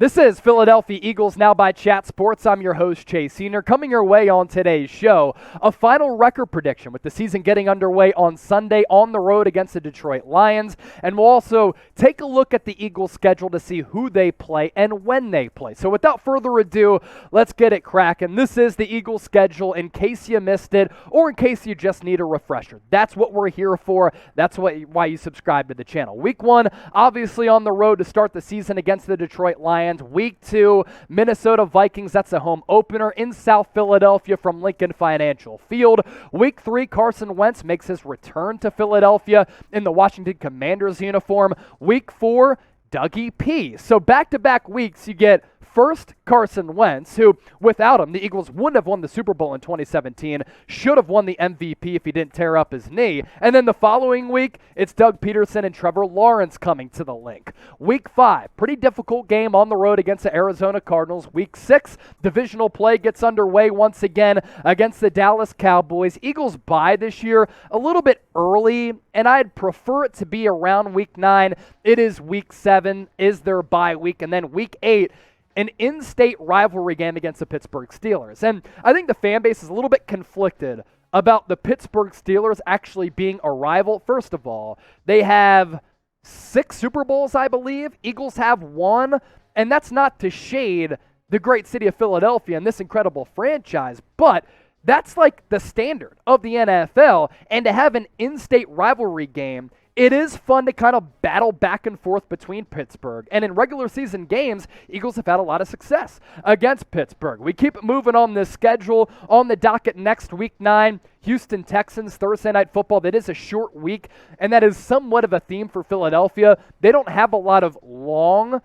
This is Philadelphia Eagles Now by Chat Sports. I'm your host, Chase Senior. Coming your way on today's show, a final record prediction with the season getting underway on Sunday on the road against the Detroit Lions. And we'll also take a look at the Eagles' schedule to see who they play and when they play. So without further ado, let's get it cracking. This is the Eagles' schedule in case you missed it or in case you just need a refresher. That's what we're here for. That's why you subscribe to the channel. Week 1, obviously on the road to start the season against the Detroit Lions. Week 2, Minnesota Vikings. That's a home opener in South Philadelphia from Lincoln Financial Field. Week 3, Carson Wentz makes his return to Philadelphia in the Washington Commanders uniform. Week 4, Dougie P. So back-to-back weeks, you get first Carson Wentz, who without him, the Eagles wouldn't have won the Super Bowl in 2017, should have won the MVP if he didn't tear up his knee. And then the following week, it's Doug Peterson and Trevor Lawrence coming to the link. Week 5, pretty difficult game on the road against the Arizona Cardinals. Week 6, divisional play gets underway once again against the Dallas Cowboys. Eagles bye this year a little bit early, and I'd prefer it to be around week 9. It is week 7, is their bye week, and then week 8, an in-state rivalry game against the Pittsburgh Steelers. And I think the fan base is a little bit conflicted about the Pittsburgh Steelers actually being a rival. First of all, they have 6 Super Bowls, I believe. Eagles have 1, and that's not to shade the great city of Philadelphia and this incredible franchise, but that's like the standard of the NFL, and to have an in-state rivalry game, it is fun to kind of battle back and forth between Pittsburgh. And in regular season games, Eagles have had a lot of success against Pittsburgh. We keep it moving on this schedule. On the docket next, week 9, Houston Texans, Thursday Night Football. That is a short week, and that is somewhat of a theme for Philadelphia. They don't have a lot of long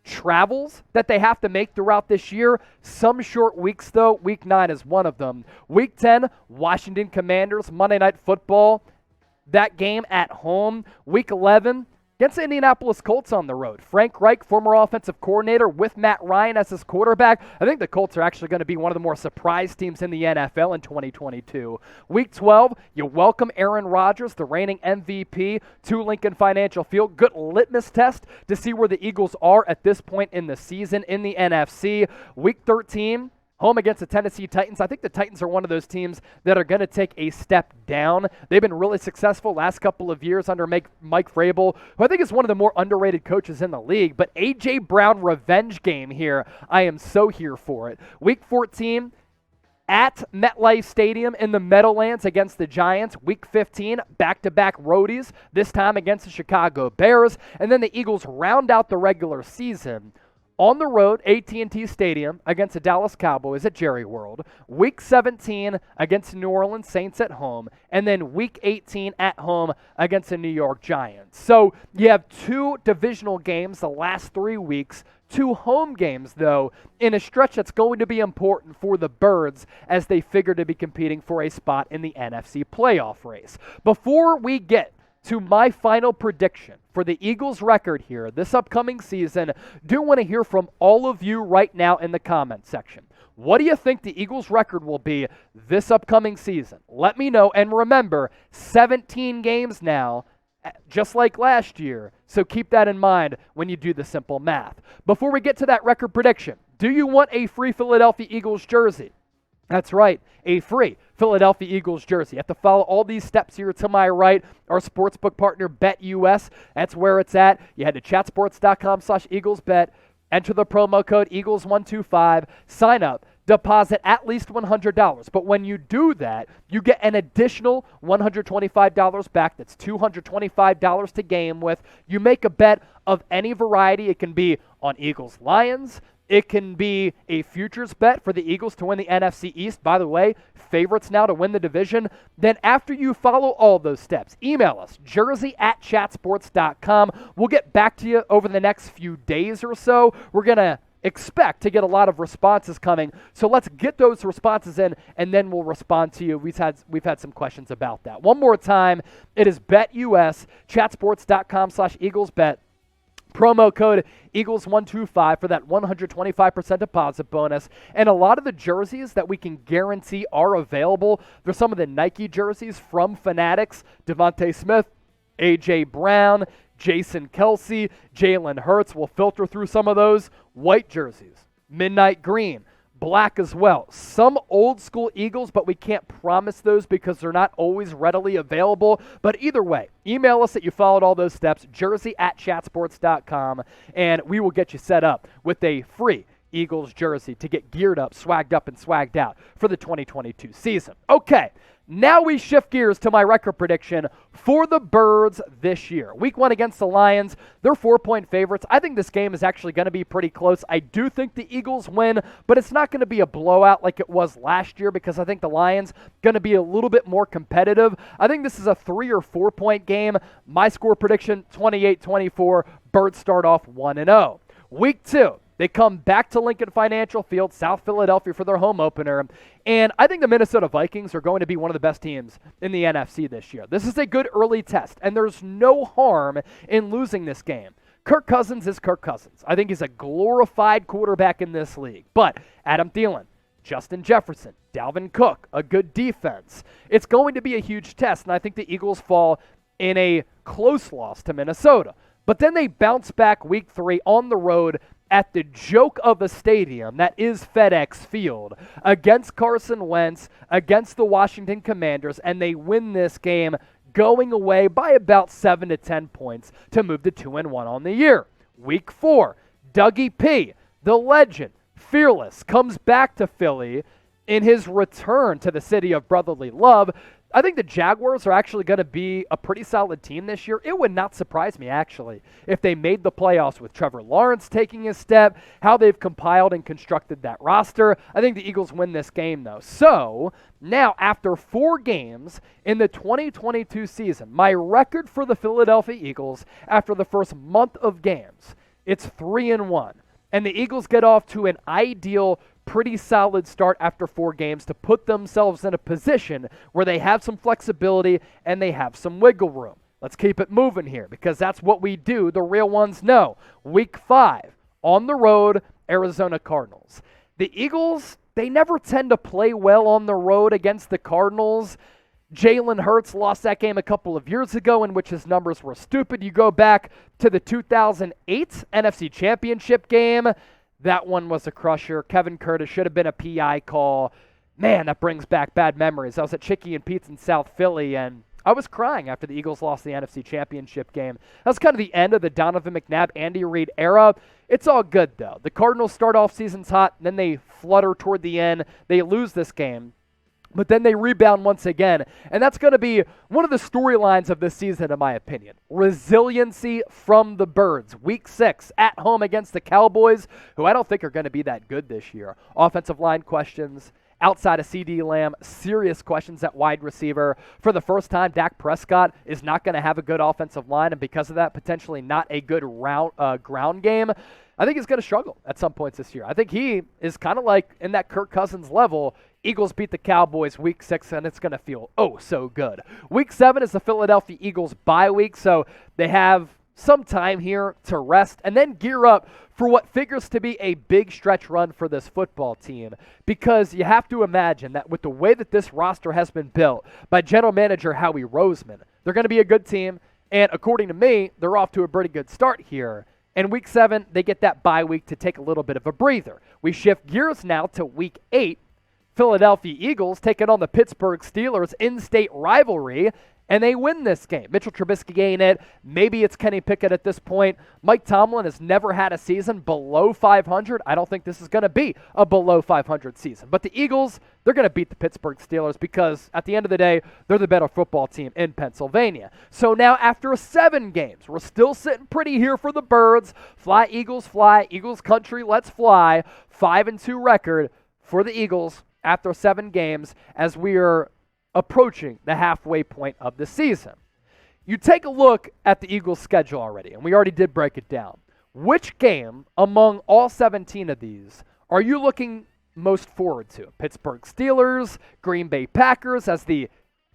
travels that they have to make throughout this year. Some short weeks, though. Week 9 is one of them. Week 10, Washington Commanders, Monday Night Football. That game at home. Week 11, against the Indianapolis Colts on the road. Frank Reich, former offensive coordinator with Matt Ryan as his quarterback. I think the Colts are actually going to be one of the more surprise teams in the NFL in 2022. Week 12, you welcome Aaron Rodgers, the reigning MVP, to Lincoln Financial Field. Good litmus test to see where the Eagles are at this point in the season in the NFC. Week 13, home against the Tennessee Titans. I think the Titans are one of those teams that are going to take a step down. They've been really successful last couple of years under Mike Vrabel, who I think is one of the more underrated coaches in the league. But A.J. Brown revenge game here. I am so here for it. Week 14, at MetLife Stadium in the Meadowlands against the Giants. Week 15, back-to-back roadies, this time against the Chicago Bears. And then the Eagles round out the regular season on the road, AT&T Stadium, against the Dallas Cowboys at Jerry World. Week 17 against the New Orleans Saints at home. And then Week 18 at home against the New York Giants. So you have 2 divisional games the last 3 weeks, 2 home games, though, in a stretch that's going to be important for the Birds as they figure to be competing for a spot in the NFC playoff race. Before we get to my final prediction for the Eagles' record here this upcoming season, do want to hear from all of you right now in the comment section. What do you think the Eagles' record will be this upcoming season? Let me know, and remember, 17 games now, just like last year, so keep that in mind when you do the simple math. Before we get to that record prediction, do you want a free Philadelphia Eagles jersey? That's right, a free Philadelphia Eagles jersey. You have to follow all these steps here to my right. Our sportsbook partner, BetUS, that's where it's at. You head to chatsports.com/EaglesBet, enter the promo code EAGLES125, sign up, deposit at least $100. But when you do that, you get an additional $125 back. That's $225 to game with. You make a bet of any variety. It can be on Eagles-Lions. It can be a futures bet for the Eagles to win the NFC East. By the way, favorites now to win the division. Then after you follow all those steps, email us, jersey@chatsports.com. We'll get back to you over the next few days or so. We're going to expect to get a lot of responses coming. So let's get those responses in, and then we'll respond to you. We've had some questions about that. One more time, it is BetUS, chatsports.com/EaglesBet. Promo code Eagles125 for that 125% deposit bonus. And a lot of the jerseys that we can guarantee are available. There's some of the Nike jerseys from Fanatics, Devontae Smith, A.J. Brown, Jason Kelsey, Jalen Hurts will filter through some of those. White jerseys, midnight green, black as well. Some old school Eagles, but we can't promise those because they're not always readily available. But either way, email us that you followed all those steps, jersey@chatsports.com, and we will get you set up with a free Eagles jersey to get geared up, swagged up, and swagged out for the 2022 season. Okay, now we shift gears to my record prediction for the Birds this year. Week 1 against the Lions, they're 4-point favorites. I think this game is actually going to be pretty close. I do think the Eagles win, but it's not going to be a blowout like it was last year because I think the Lions going to be a little bit more competitive. I think this is a 3 or 4 point game. My score prediction, 28-24. Birds start off 1-0. Week 2. They come back to Lincoln Financial Field, South Philadelphia, for their home opener. And I think the Minnesota Vikings are going to be one of the best teams in the NFC this year. This is a good early test, and there's no harm in losing this game. Kirk Cousins is Kirk Cousins. I think he's a glorified quarterback in this league. But Adam Thielen, Justin Jefferson, Dalvin Cook, a good defense. It's going to be a huge test, and I think the Eagles fall in a close loss to Minnesota. But then they bounce back week 3 on the road at the joke of a stadium that is FedEx Field against Carson Wentz, against the Washington Commanders, and they win this game going away by about 7 to 10 points to move to 2-1 on the year. Week 4, Dougie P., the legend, fearless, comes back to Philly in his return to the city of brotherly love. I think the Jaguars are actually going to be a pretty solid team this year. It would not surprise me, actually, if they made the playoffs with Trevor Lawrence taking a step, how they've compiled and constructed that roster. I think the Eagles win this game, though. So, now, after 4 games in the 2022 season, my record for the Philadelphia Eagles after the first month of games, it's 3-1. And the Eagles get off to an ideal, pretty solid start after 4 games to put themselves in a position where they have some flexibility and they have some wiggle room. Let's keep it moving here because that's what we do. The real ones know. Week 5, on the road, Arizona Cardinals. The Eagles, they never tend to play well on the road against the Cardinals. Jalen Hurts lost that game a couple of years ago in which his numbers were stupid. You go back to the 2008 NFC Championship game. That one was a crusher. Kevin Curtis should have been a PI call. Man, that brings back bad memories. I was at Chicky and Pete's in South Philly, and I was crying after the Eagles lost the NFC Championship game. That was kind of the end of the Donovan McNabb, Andy Reid era. It's all good, though. The Cardinals start off seasons hot, then they flutter toward the end. They lose this game. But then they rebound once again, and that's going to be one of the storylines of this season, in my opinion. Resiliency from the Birds. Week 6 at home against the Cowboys, who I don't think are going to be that good this year. Offensive line questions. Outside of CD Lamb, serious questions at wide receiver. For the first time, Dak Prescott is not going to have a good offensive line, and because of that, potentially not a good ground game. I think he's going to struggle at some points this year. I think he is kind of like in that Kirk Cousins level. Eagles beat the Cowboys week 6, and it's going to feel oh so good. Week 7 is the Philadelphia Eagles bye week, so they have some time here to rest and then gear up for what figures to be a big stretch run for this football team, because you have to imagine that with the way that this roster has been built by general manager Howie Roseman, they're going to be a good team, and according to me, they're off to a pretty good start here. And week 7, they get that bye week to take a little bit of a breather. We shift gears now to week 8. Philadelphia Eagles taking on the Pittsburgh Steelers in-state rivalry, and they win this game. Mitchell Trubisky getting it. Maybe it's Kenny Pickett at this point. Mike Tomlin has never had a season below 500. I don't think this is going to be a below 500 season. But the Eagles, they're going to beat the Pittsburgh Steelers because at the end of the day, they're the better football team in Pennsylvania. So now after 7 games, we're still sitting pretty here for the Birds. Fly, Eagles country, let's fly. 5-2 record for the Eagles after 7 games as we are approaching the halfway point of the season. You take a look at the Eagles' schedule already, and we already did break it down. Which game among all 17 of these are you looking most forward to? Pittsburgh Steelers, Green Bay Packers as the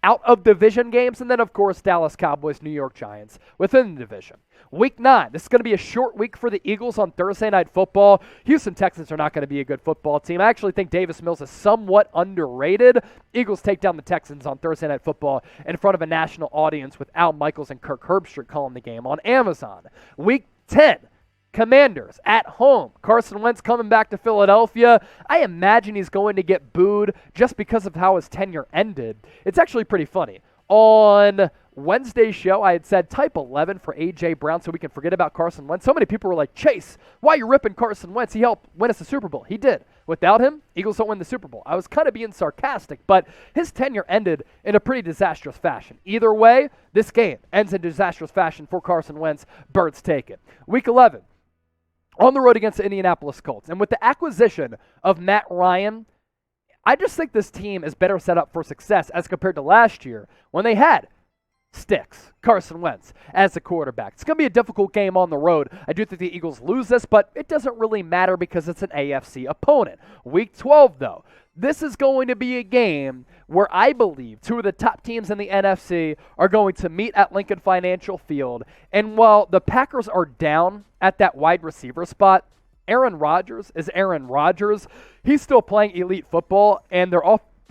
out of division games, and then, of course, Dallas Cowboys, New York Giants within the division. Week 9, this is going to be a short week for the Eagles on Thursday Night Football. Houston Texans are not going to be a good football team. I actually think Davis Mills is somewhat underrated. Eagles take down the Texans on Thursday Night Football in front of a national audience with Al Michaels and Kirk Herbstreit calling the game on Amazon. Week 10, Commanders at home. Carson Wentz coming back to Philadelphia. I imagine he's going to get booed just because of how his tenure ended. It's actually pretty funny. On Wednesday's show, I had said type 11 for A.J. Brown so we can forget about Carson Wentz. So many people were like, Chase, why are you ripping Carson Wentz? He helped win us the Super Bowl. He did. Without him, Eagles don't win the Super Bowl. I was kind of being sarcastic, but his tenure ended in a pretty disastrous fashion. Either way, this game ends in disastrous fashion for Carson Wentz. Birds take it. Week 11, on the road against the Indianapolis Colts. And with the acquisition of Matt Ryan, I just think this team is better set up for success as compared to last year when they had Carson Wentz as the quarterback. It's going to be a difficult game on the road. I do think the Eagles lose this, but it doesn't really matter because it's an AFC opponent. Week 12, though, this is going to be a game where I believe two of the top teams in the NFC are going to meet at Lincoln Financial Field. And while the Packers are down at that wide receiver spot, Aaron Rodgers is Aaron Rodgers. He's still playing elite football, and their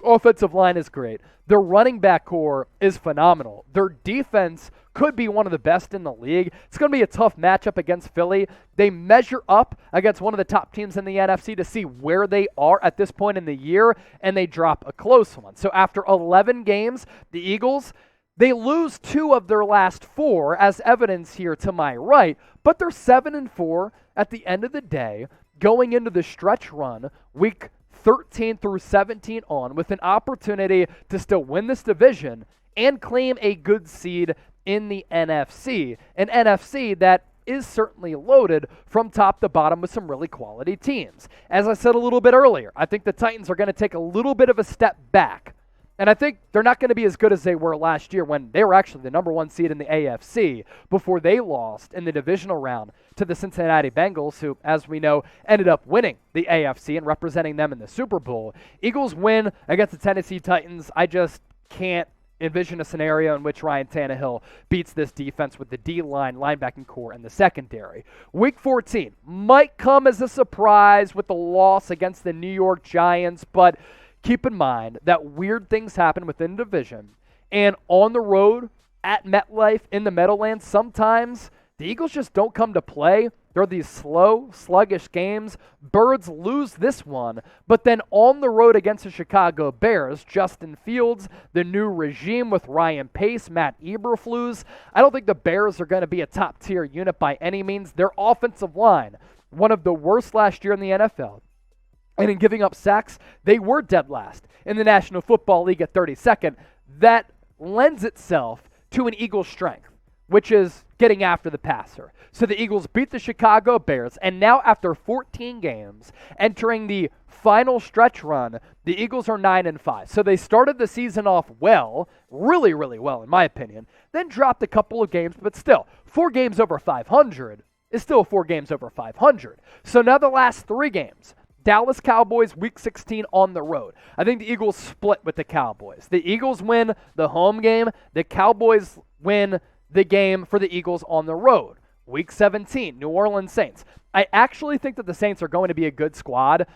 offensive line is great. Their running back core is phenomenal. Their defense could be one of the best in the league. It's going to be a tough matchup against Philly. They measure up against one of the top teams in the NFC to see where they are at this point in the year, and they drop a close one. So after 11 games, the Eagles, they lose 2 of their last 4, as evidence here to my right, but they're 7-4 at the end of the day, going into the stretch run, week 13 through 17 on, with an opportunity to still win this division and claim a good seed in the NFC. An NFC that is certainly loaded from top to bottom with some really quality teams. As I said a little bit earlier, I think the Titans are going to take a little bit of a step back. And I think they're not going to be as good as they were last year when they were actually the number 1 seed in the AFC before they lost in the divisional round to the Cincinnati Bengals, who, as we know, ended up winning the AFC and representing them in the Super Bowl. Eagles win against the Tennessee Titans. I just can't envision a scenario in which Ryan Tannehill beats this defense with the D-line, linebacking core, and the secondary. Week 14 might come as a surprise with the loss against the New York Giants, but keep in mind that weird things happen within the division, and on the road at MetLife in the Meadowlands, sometimes the Eagles just don't come to play. There are these slow, sluggish games. Birds lose this one, but then on the road against the Chicago Bears, Justin Fields, the new regime with Ryan Pace, Matt Eberflus, I don't think the Bears are going to be a top-tier unit by any means. Their offensive line, one of the worst last year in the NFL. And in giving up sacks, they were dead last in the National Football League at 32nd. That lends itself to an Eagles' strength, which is getting after the passer. So the Eagles beat the Chicago Bears, and now after 14 games, entering the final stretch run, the Eagles are 9-5. So they started the season off well, really, really well in my opinion, then dropped a couple of games, but still, 4 games over 500 is still 4 games over 500. So now the last 3 games, Dallas Cowboys, Week 16 on the road. I think the Eagles split with the Cowboys. The Eagles win the home game. The Cowboys win the game for the Eagles on the road. Week 17, New Orleans Saints. I actually think that the Saints are going to be a good squad,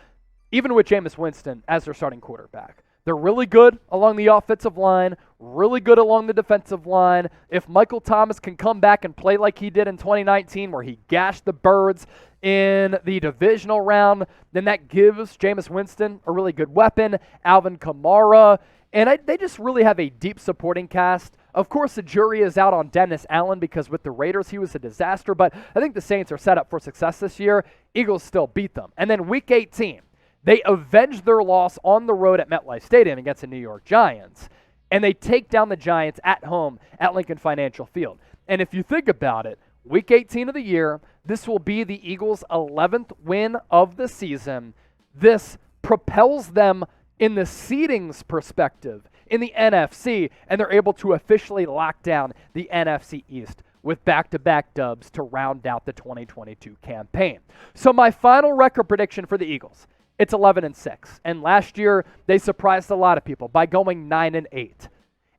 even with Jameis Winston as their starting quarterback. They're really good along the offensive line, really good along the defensive line. If Michael Thomas can come back and play like he did in 2019, where he gashed the Birds in the divisional round, then that gives Jameis Winston a really good weapon, Alvin Kamara, and they just really have a deep supporting cast. Of course, the jury is out on Dennis Allen because with the Raiders, he was a disaster, but I think the Saints are set up for success this year. Eagles still beat them. And then Week 18, they avenge their loss on the road at MetLife Stadium against the New York Giants, and they take down the Giants at home at Lincoln Financial Field. And if you think about it, Week 18 of the year, this will be the Eagles' 11th win of the season. This propels them in the seedings perspective in the NFC, and they're able to officially lock down the NFC East with back-to-back dubs to round out the 2022 campaign. So my final record prediction for the Eagles, it's 11-6. And last year, they surprised a lot of people by going 9-8.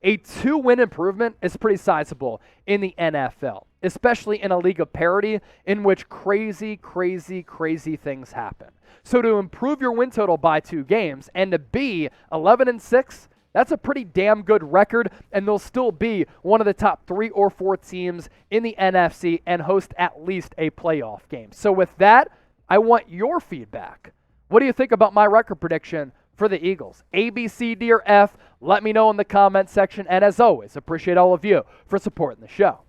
A 2-win improvement is pretty sizable in the NFL, especially in a league of parity in which crazy things happen. So to improve your win total by 2 games and to be 11-6, that's a pretty damn good record, and they'll still be one of the top 3 or 4 teams in the NFC and host at least a playoff game. So with that, I want your feedback. What do you think about my record prediction for the Eagles? A, B, C, D, or F? Let me know in the comment section. And as always, appreciate all of you for supporting the show.